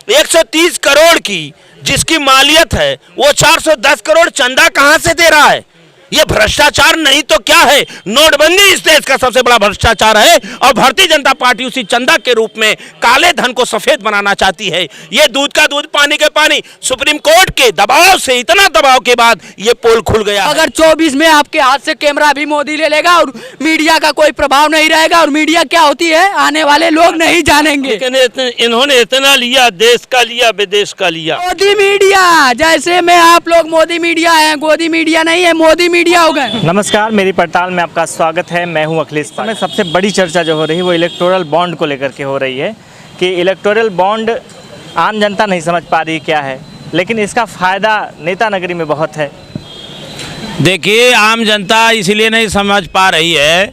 130 करोड़ की जिसकी मालियत है वो 410 करोड़ चंदा कहां से दे रहा है? ये भ्रष्टाचार नहीं तो क्या है? नोटबंदी इस देश का सबसे बड़ा भ्रष्टाचार है और भारतीय जनता पार्टी उसी चंदा के रूप में काले धन को सफेद बनाना चाहती है। ये दूध का दूध पानी के पानी। सुप्रीम कोर्ट के दबाव से, इतना दबाव के बाद ये पोल खुल गया। अगर 24 में आपके हाथ से कैमरा भी मोदी ले लेगा और मीडिया का कोई प्रभाव नहीं रहेगा, और मीडिया क्या होती है आने वाले लोग नहीं जानेंगे। लेकिन इन्होंने इतना लिया, देश का लिया, विदेश का लिया। मोदी मीडिया जैसे में आप लोग मोदी मीडिया है, गोदी मीडिया नहीं है, मोदी मीडिया हो गए। नमस्कार, मेरी पड़ताल में आपका स्वागत है। मैं हूं अखिलेश। में सबसे बड़ी चर्चा जो हो रही है वो इलेक्टोरल बॉन्ड को लेकर के हो रही है कि इलेक्टोरल बॉन्ड आम जनता नहीं समझ पा रही क्या है, लेकिन इसका फ़ायदा नेता नगरी में बहुत है। देखिए, आम जनता इसलिए नहीं समझ पा रही है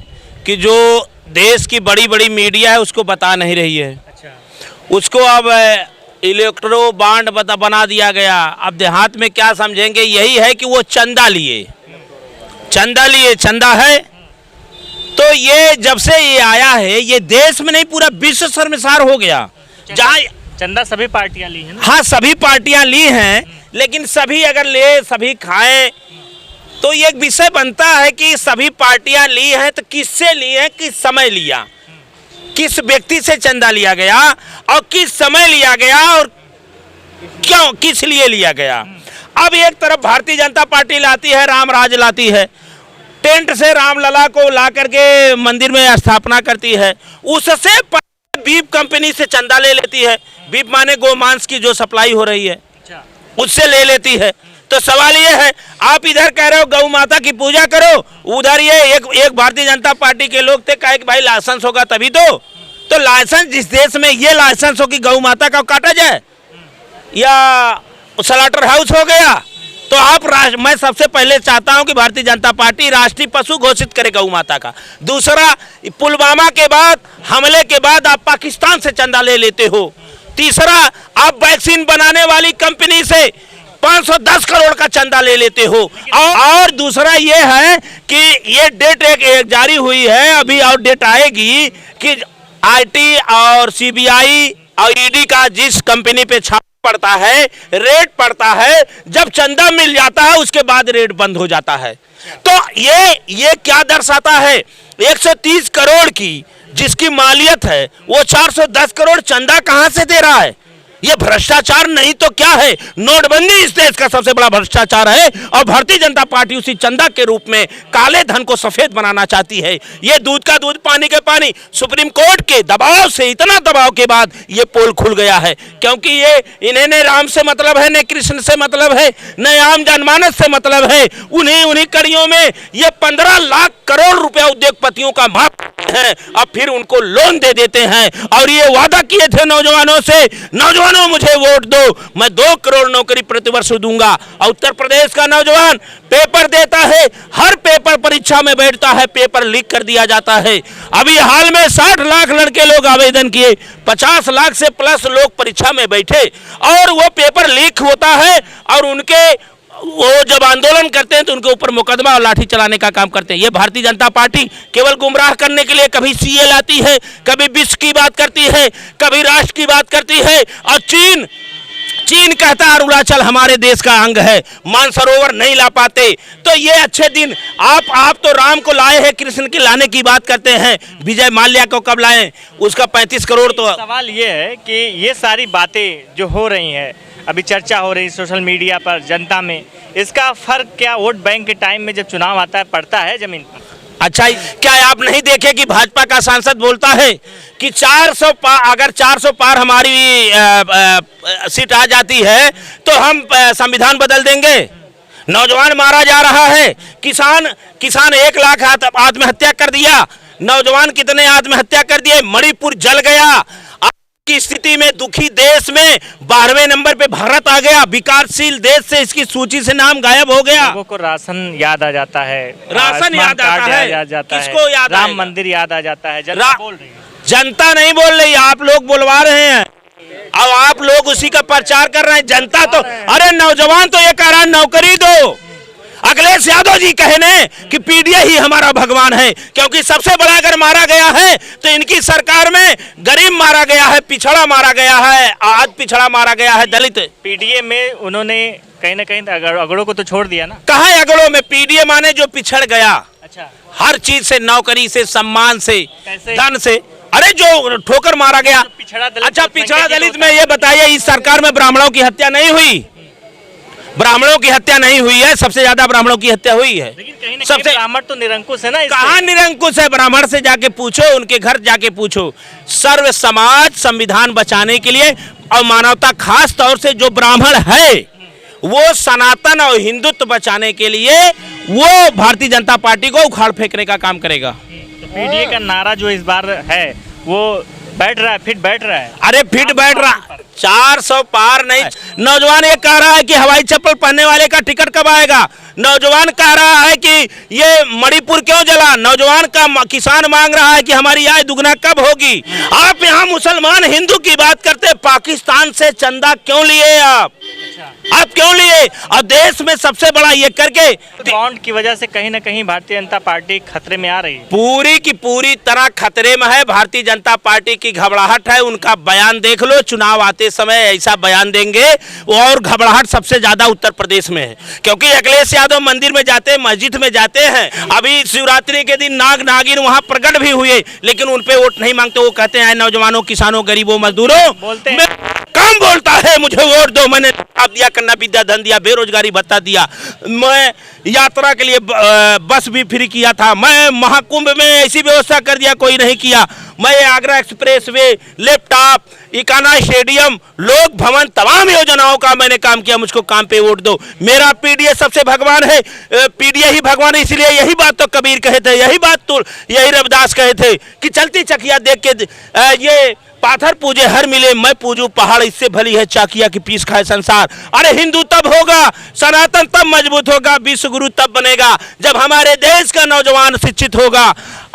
कि जो देश की बड़ी बड़ी मीडिया है उसको बता नहीं रही है। उसको अब इलेक्ट्रो बॉन्ड बना दिया गया। अब देहात में क्या समझेंगे? यही है कि वो चंदा लिए, चंदा है। तो ये जब से ये आया है, ये देश में नहीं पूरा विश्व शर्मसार हो गया। जहाँ चंदा सभी पार्टियां ली हैं ना? हाँ, सभी पार्टियां ली हैं, लेकिन सभी अगर ले, सभी खाएं तो ये एक विषय बनता है कि सभी पार्टियां ली हैं तो किससे ली हैं, किस समय लिया, किस व्यक्ति से चंदा लिया गया और किस समय लिया गया और क्यों, किस लिए लिया गया। अब एक तरफ भारतीय जनता पार्टी लाती है, राम राज लाती है, टेंट से रामलला को ला करके मंदिर में स्थापना करती है, उससे बीफ कंपनी से चंदा ले लेती है। बीफ माने गोमांस की जो सप्लाई हो रही है उससे ले लेती है। तो सवाल ये है, आप इधर कह रहे हो गौ माता की पूजा करो, उधर ये एक भारतीय जनता पार्टी के लोग थे कहे कि भाई लाइसेंस होगा तभी तो लाइसेंस जिस देश में ये लाइसेंस हो कि गौ माता का काटा जाए या स्लॉटर हाउस हो गया, तो आप मैं सबसे पहले चाहता हूं कि भारतीय जनता पार्टी राष्ट्रीय पशु घोषित करे गौ माता का। दूसरा, पुलवामा के बाद, हमले के बाद आप पाकिस्तान से चंदा ले लेते हो। तीसरा, आप वैक्सीन बनाने वाली कंपनी से 510 करोड़ का चंदा ले लेते हो। और दूसरा ये है कि ये डेट एक जारी हुई है, अभी और डेट आएगी कि IT और CBI और ED का जिस कंपनी पे छापा पड़ता है, रेट पड़ता है, जब चंदा मिल जाता है उसके बाद रेट बंद हो जाता है। तो ये क्या दर्शाता है? 130 करोड़ की जिसकी मालियत है वो 410 करोड़ चंदा कहां से दे रहा है? ये भ्रष्टाचार नहीं तो क्या है? नोटबंदी इस देश का सबसे बड़ा भ्रष्टाचार है और भारतीय जनता पार्टी उसी चंदा के रूप में काले धन को सफेद बनाना चाहती है। ये दूध का दूध पानी के पानी। सुप्रीम कोर्ट के दबाव से, इतना दबाव के बाद ये पोल खुल गया है, क्योंकि ये इन्हें न राम से मतलब है, न कृष्ण से मतलब है, न आम जनमानस से मतलब है। उन्हीं कड़ियों में ये 15 लाख करोड़ रुपया उद्योगपतियों का माफ है, अब फिर उनको लोन दे देते हैं। और ये वादा किए थे नौजवानों से, नौजवानों मुझे वोट दो, मैं 2 करोड़ नौकरी प्रतिवर्ष दूंगा। और उत्तर प्रदेश का नौजवान पेपर देता है, हर पेपर परीक्षा में बैठता है, पेपर लीक कर दिया जाता है। अभी हाल में 60 लाख लड़के लोग आवेदन किए, 50 लाख से प्लस लोग परीक्षा में बैठे और वो पेपर लीक होता है और वो जब आंदोलन करते हैं तो उनके ऊपर मुकदमा और लाठी चलाने का काम करते हैं। ये भारतीय जनता पार्टी केवल गुमराह करने के लिए कभी CA लाती है, कभी विश्व की बात करती है, कभी राष्ट्र की बात करती है। और चीन कहता है अरुणाचल हमारे देश का अंग है, मानसरोवर नहीं ला पाते। तो ये अच्छे दिन आप तो राम को लाए हैं, कृष्ण के लाने की बात करते हैं, विजय माल्या को कब लाएं? उसका 35 करोड़। तो सवाल ये है कि ये सारी बातें जो हो रही हैं, अभी चर्चा हो रही सोशल मीडिया पर, जनता में, इसका फर्क क्या वोट बैंक के टाइम में जब चुनाव आता है पड़ता है जमीन पर? अच्छा, क्या आप नहीं देखे कि भाजपा का सांसद बोलता है कि 400 पार, अगर 400 पार हमारी सीट आ जाती है तो हम संविधान बदल देंगे। नौजवान मारा जा रहा है, किसान 1 लाख आत्महत्या कर दिया। नौजवान कितने आत्महत्या कर दिए? मणिपुर जल गया। की स्थिति में दुखी देश में 12वें नंबर पे भारत आ गया, विकासशील देश से इसकी सूची से नाम गायब हो गया। लोगों को राशन याद आ जाता है, राशन याद आता है, किसको याद? राम मंदिर याद आ जाता है। जनता बोल रही है, जनता नहीं बोल रही, आप लोग बुलवा रहे हैं और आप लोग उसी का प्रचार कर रहे हैं। जनता तो, अरे नौजवान तो ये कह रहा है नौकरी दो। अखिलेश यादव जी कहे ने कि पीडीए ही हमारा भगवान है, क्योंकि सबसे बड़ा अगर मारा गया है तो इनकी सरकार में गरीब मारा गया है, पिछड़ा मारा गया है, आज पिछड़ा मारा गया है, दलित। पीडीए में उन्होंने कहीं ना कहीं अगड़ों को तो छोड़ दिया ना। कहाँ है अगड़ों में? पीडीए माने जो पिछड़ गया, अच्छा, हर चीज से, नौकरी से, सम्मान से, कैसे? धन से। अरे जो ठोकर मारा गया। पिछड़ा दलित, अच्छा, पिछड़ा दलित में ये बताइए, इस सरकार में ब्राह्मणों की हत्या नहीं हुई? ब्राह्मणों की हत्या नहीं हुई है? सबसे ज्यादा ब्राह्मणों की हत्या हुई है। लेकिन कहीं ना सबसे कहीं ब्राह्मण तो निरंकुश है ना। कहाँ निरंकुश है? ब्राह्मण से जाके पूछो, उनके घर जाके पूछो। सर्व समाज संविधान बचाने के लिए और मानवता, खास तौर से जो ब्राह्मण है वो सनातन और हिंदुत्व बचाने के लिए वो भारतीय जनता पार्टी को उखाड़ फेंकने का काम करेगा। तो पीडीए का नारा जो इस बार है वो बैठ रहा है, फिट बैठ रहा है। अरे फिट बैठ रहा, 400 पार नहीं। नौजवान ये कह रहा है कि हवाई चप्पल पहनने वाले का टिकट कब आएगा। नौजवान कह रहा है कि ये मणिपुर क्यों जला। नौजवान का किसान मांग रहा है कि हमारी आय दुगना कब होगी। आप यहाँ मुसलमान हिंदू की बात करते, पाकिस्तान से चंदा क्यों लिए आप क्यों लिए? और देश में सबसे बड़ा ये करके बॉन्ड की वजह से कहीं ना कहीं भारतीय जनता पार्टी खतरे में आ रही है। पूरी की पूरी तरह खतरे में है। भारतीय जनता पार्टी की घबराहट है। उनका बयान देख लो, चुनाव आते समय ऐसा बयान देंगे। और घबराहट सबसे ज्यादा उत्तर प्रदेश में है, क्योंकि अखिलेश यादव मंदिर में जाते हैं, मस्जिद में जाते हैं। अभी शिवरात्रि के दिन नाग नागिन वहां प्रकट भी हुए, लेकिन उन पे वोट नहीं मांगते। वो कहते हैं नौजवानों, किसानों, गरीबों, मजदूरों, बोलते हैं कम बोलता है, मुझे वोट दो। मैंने दिया, कन्या विद्या धन दिया, बेरोजगारी भत्ता दिया, मैं यात्रा के लिए बस भी फ्री किया था, मैं महाकुंभ में ऐसी व्यवस्था कर दिया कोई नहीं किया, मैं Agra express way, laptop, Ekana stadium, लोक भवन, तमाम योजनाओं का मैंने काम किया। मुझको काम पे वोट दो। मेरा पीडीए सबसे भगवान है, पीडीए ही भगवान है। इसलिए यही बात तो कबीर कहे थे, यही बात तो यही रविदास कहे थे कि चलती चकिया देख के ये पाथर पूजे हर मिले, मैं पूजू पहाड़, इससे भली है चाकिया की पीस खाए संसार। अरे हिंदू तब होगा, सनातन तब मजबूत होगा, विश्व गुरु तब बनेगा जब हमारे देश का नौजवान शिक्षित होगा,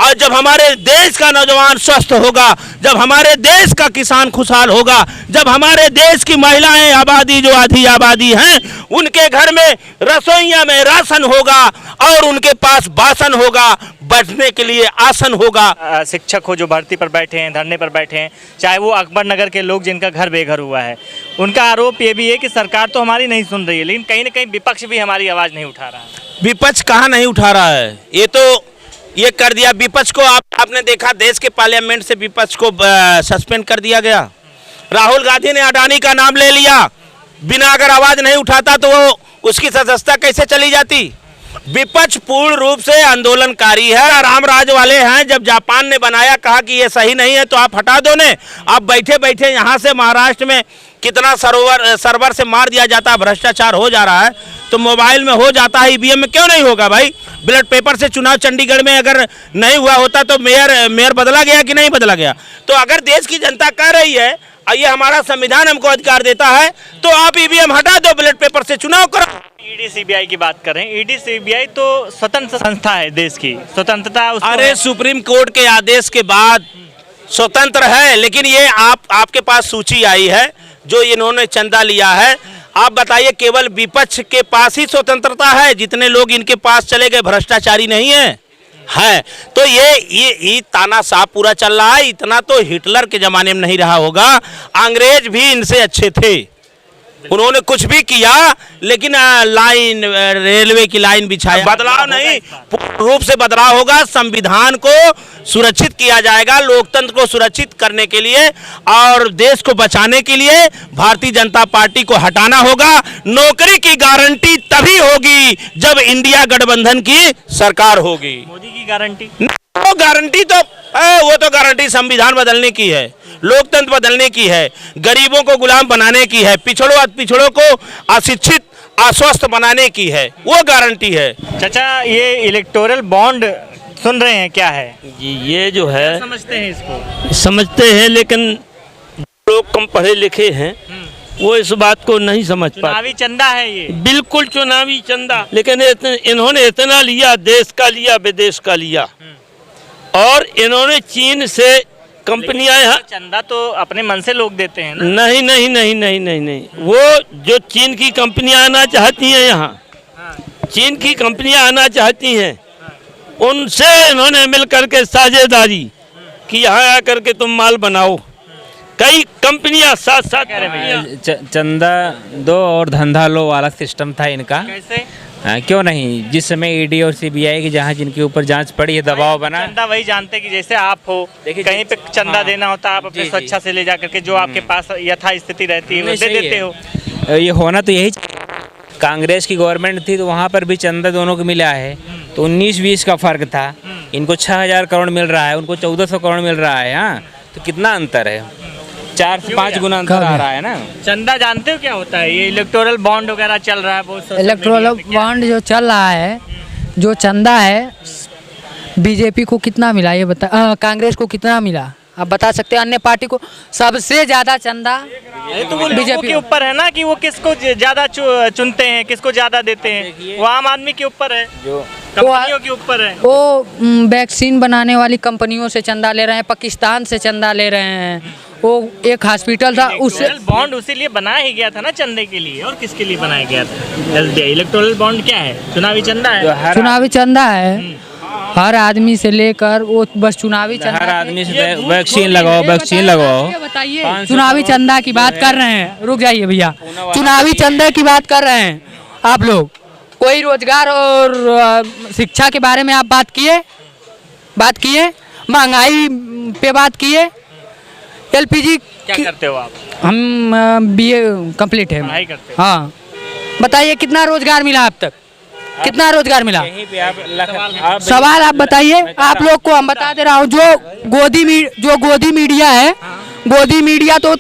और जब हमारे देश का नौजवान स्वस्थ होगा, जब हमारे देश का किसान खुशहाल होगा, जब हमारे देश की महिलाएं आबादी, जो आधी आबादी हैं, उनके घर में रसोइया में राशन होगा और उनके पास बासन होगा, बैठने के लिए आसन होगा। शिक्षक हो जो भर्ती पर बैठे हैं, धरने पर बैठे हैं, चाहे वो अकबर नगर के लोग जिनका घर बेघर हुआ है, उनका आरोप ये भी है कि सरकार तो हमारी नहीं सुन रही है, लेकिन कहीं ना कहीं विपक्ष भी हमारी आवाज़ नहीं उठा रहा है। विपक्ष कहाँ नहीं उठा रहा है? ये तो ये कर दिया विपक्ष को। आपने देखा देश के पार्लियामेंट से विपक्ष को सस्पेंड कर दिया गया। राहुल गांधी ने अडानी का नाम ले लिया, बिना अगर आवाज नहीं उठाता तो वो उसकी सदस्यता कैसे चली जाती। विपक्ष पूर्ण रूप से आंदोलनकारी है, रामराज वाले हैं। जब जापान ने बनाया, कहा कि ये सही नहीं है तो आप हटा दो ने। आप बैठे बैठे यहाँ से महाराष्ट्र में कितना सर्वर से मार दिया जाता है, भ्रष्टाचार हो जा रहा है, तो मोबाइल में हो जाता है, ईवीएम में क्यों नहीं होगा भाई? बैलेट पेपर से चुनाव चंडीगढ़ में अगर नहीं हुआ होता तो मेयर बदला गया कि नहीं बदला गया? तो अगर देश की जनता कह रही है और ये हमारा संविधान हमको अधिकार देता है, तो आप ईवीएम हटा दो, बैलेट पेपर से चुनाव करो। ईडी सीबीआई की बात करें, ईडी सीबीआई तो स्वतंत्र संस्था है, देश की स्वतंत्रता। अरे सुप्रीम कोर्ट के आदेश के बाद स्वतंत्र है, लेकिन ये आपके पास सूची आई है जो इन्होंने चंदा लिया है। आप बताइए, केवल विपक्ष के पास ही स्वतंत्रता है? जितने लोग इनके पास चले गए भ्रष्टाचारी नहीं है। तो ये तानाशाह पूरा चल रहा है। इतना तो हिटलर के जमाने में नहीं रहा होगा, अंग्रेज भी इनसे अच्छे थे। उन्होंने कुछ भी किया, लेकिन लाइन, रेलवे की लाइन बिछाया। बदलाव नहीं, पूर्ण रूप से बदलाव होगा। संविधान को सुरक्षित किया जाएगा, लोकतंत्र को सुरक्षित करने के लिए और देश को बचाने के लिए भारतीय जनता पार्टी को हटाना होगा। नौकरी की गारंटी तभी होगी जब इंडिया गठबंधन की सरकार होगी। मोदी की गारंटी, वो गारंटी तो गारंटी संविधान बदलने की है, लोकतंत्र बदलने की है, गरीबों को गुलाम बनाने की है, पिछड़ों को अशिक्षित, अस्वस्थ बनाने की है, वो गारंटी है। चाचा, ये इलेक्टोरल बॉन्ड सुन रहे हैं, क्या है जी? ये जो है, समझते हैं इसको? समझते हैं, लेकिन लोग कम पढ़े लिखे हैं वो इस बात को नहीं समझ पाते। चुनावी चंदा है ये, बिल्कुल चुनावी चंदा। लेकिन इन्होंने इतना लिया, देश का लिया, विदेश का लिया, और इन्होंने चीन से कंपनियां यहाँ। चंदा तो अपने मन से लोग देते हैं ना? नहीं नहीं नहीं नहीं नहीं नहीं, वो जो चीन की कंपनियां आना चाहती हैं यहाँ, चीन की कंपनियां आना चाहती हैं, उनसे इन्होंने मिल करके साझेदारी कि यहाँ आकर के तुम माल बनाओ। कई कंपनियां साथ साथ चंदा दो और धंधा लो वाला सिस्टम था इनका। कैसे? क्यों नहीं, जिस समय ईडी और सीबीआई की जहाँ जिनके ऊपर जांच पड़ी है, दबाव बना। चंदा वही जानते हैं कि जैसे आप हो, देखिए, कहीं पे चंदा हाँ, देना होता है, आप अपने जी, स्वेच्छा से ले जा करके जो आपके पास यथा स्थिति रहती है वो नहीं, दे सही देते है। हो। ये होना तो यही। कांग्रेस की गवर्नमेंट थी तो वहाँ पर भी चंदा दोनों को मिला है, तो 19-20 का फर्क था। इनको 6000 करोड़ मिल रहा है, उनको 1400 करोड़ मिल रहा है। हाँ, तो कितना अंतर है? 4 से 5 गुना अंतर आ रहा है ना। चंदा जानते हो क्या होता है? ये इलेक्टोरल बॉन्ड वगैरह चल रहा है बहुत social इलेक्ट्रोल media पे, क्या? बॉन्ड जो चल रहा है, जो चंदा है, बीजेपी को कितना मिला ये बता, कांग्रेस को कितना मिला आप बता सकते हैं? अन्य पार्टी को सबसे ज्यादा चंदा ये तो वो लोगों के ऊपर है ना कि वो किसको ज्यादा चुनते हैं, किसको ज्यादा देते हैं। वो आम आदमी के ऊपर है, जो कंपनियों के ऊपर है। वो वैक्सीन बनाने वाली कंपनियों से चंदा ले रहे हैं, पाकिस्तान से चंदा ले रहे हैं। वो एक हॉस्पिटल था उससे इलेक्टोरल बॉन्ड उसी लिए बनाया ही गया था ना, चंदे के लिए। और किसके लिए बनाया गया था? इलेक्टोरल बॉन्ड क्या है? चुनावी चंदा है। चुनावी चंदा है। हर आदमी से लेकर वो बस चुनावी चंदा, हर आदमी से वैक्सीन लगाओ, वैक्सीन लगाओ। बताइए, चुनावी चंदा की बात कर रहे हैं। रुक जाइए भैया, चुनावी चंदा की बात कर रहे हैं आप लोग। कोई रोजगार और शिक्षा के बारे में आप बात किए, महंगाई पे बात किए, एलपीजी। क्या करते हो आप? हम बीए कंप्लीट है। पढ़ाई करते हो? हाँ, बताइए कितना रोजगार मिला अब तक? कितना रोजगार मिला? यहीं पे आप सवाल आप बताइए। आप लोग को हम बता दे रहा हूँ, जो गोदी मीडिया है, गोदी मीडिया तो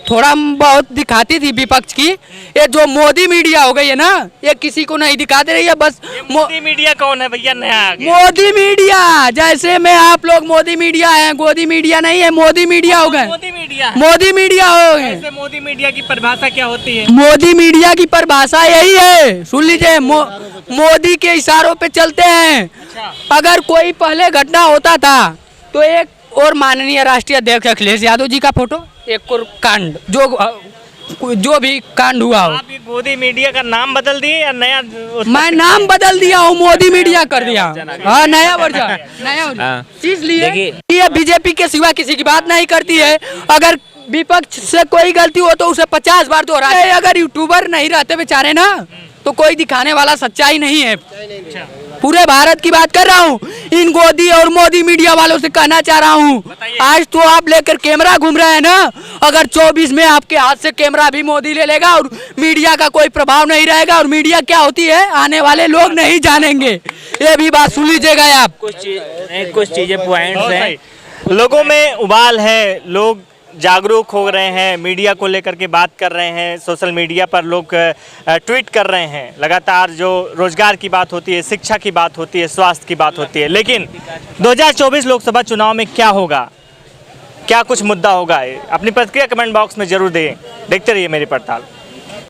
थोड़ा बहुत दिखाती थी विपक्ष की। ये जो मोदी मीडिया हो गई है ना, ये किसी को नहीं दिखा दे रही है। बस मोदी मीडिया कौन है भैया? नया आ गया। मोदी मीडिया, जैसे में आप लोग मोदी मीडिया है, गोदी मीडिया नहीं है, मोदी मीडिया हो गए। मोदी मीडिया है। मोदी मीडिया हो गए। ऐसे मोदी मीडिया की परिभाषा क्या होती है? मोदी मीडिया की परिभाषा यही है, सुन लीजिए। मोदी के इशारों पे चलते हैं। अगर कोई पहले घटना होता था तो एक और माननीय राष्ट्रीय अध्यक्ष अखिलेश यादव जी का फोटो, एक और कांड, जो भी कांड हुआ हो। आप ये मोदी मीडिया का नाम बदल दिए या नया? मैं नाम बदल दिया हूँ, मोदी मीडिया कर दिया। हाँ, नया वर्जन, नया हाँ। इसलिए ये बीजेपी के सिवा किसी की बात नहीं करती है। अगर विपक्ष से कोई गलती हो तो उसे 50 बार दोहराए। अगर यूट्यूबर नहीं रहते बेचारे ना, तो कोई दिखाने वाला सच्चाई नहीं है। पूरे भारत की बात कर रहा हूँ। इन गोदी और मोदी मीडिया वालों से कहना चाह रहा हूँ, आज तो आप लेकर कैमरा घूम रहे हैं ना, अगर 24 में आपके हाथ से कैमरा भी मोदी ले लेगा और मीडिया का कोई प्रभाव नहीं रहेगा, और मीडिया क्या होती है आने वाले लोग नहीं जानेंगे। ये भी बात सुन लीजिएगा आप। कुछ चीजें पॉइंट्स हैं। लोगों में उबाल है, लोग जागरूक हो रहे हैं, मीडिया को लेकर के बात कर रहे हैं। सोशल मीडिया पर लोग ट्वीट कर रहे हैं लगातार। जो रोजगार की बात होती है, शिक्षा की बात होती है, स्वास्थ्य की बात होती है। लेकिन 2024 लोकसभा चुनाव में क्या होगा, क्या कुछ मुद्दा होगा, अपनी प्रतिक्रिया कमेंट बॉक्स में जरूर दें। देखते रहिए मेरी पड़ताल।